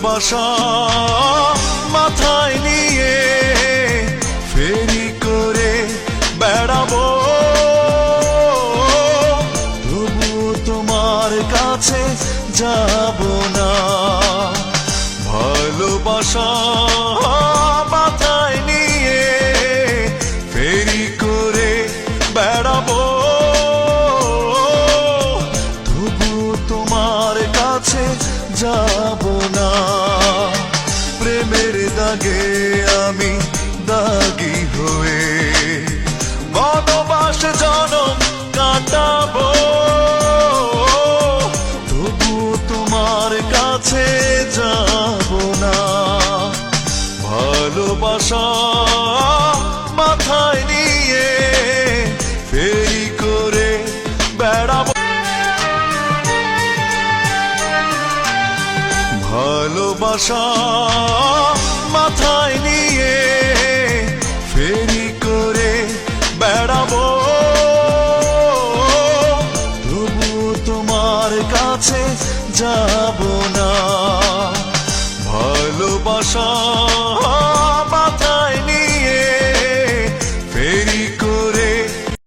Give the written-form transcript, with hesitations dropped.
ভালোবাসা মাথায় নিয়ে ফেরি করে বেড়াবো, তবুও তোমার কাছে যাব না। ভালোবাসা মাথায় নিয়ে ফেরি করে বেড়াবো, তবুও তোমার কাছে যাব না। প্রেমের দাগে আমি দাগি হয়ে বনবাস জনম কাটাবো, তবুও তোমার কাছে যাব না। ভালোবাসা মাথায় নিয়ে ফেরি করে বেড়াবো, ভালোবাসা মাথায় নিয়ে ফেরি করে বেড়াবো, তবুও তোমার কাছে যাব না। ভালোবাসা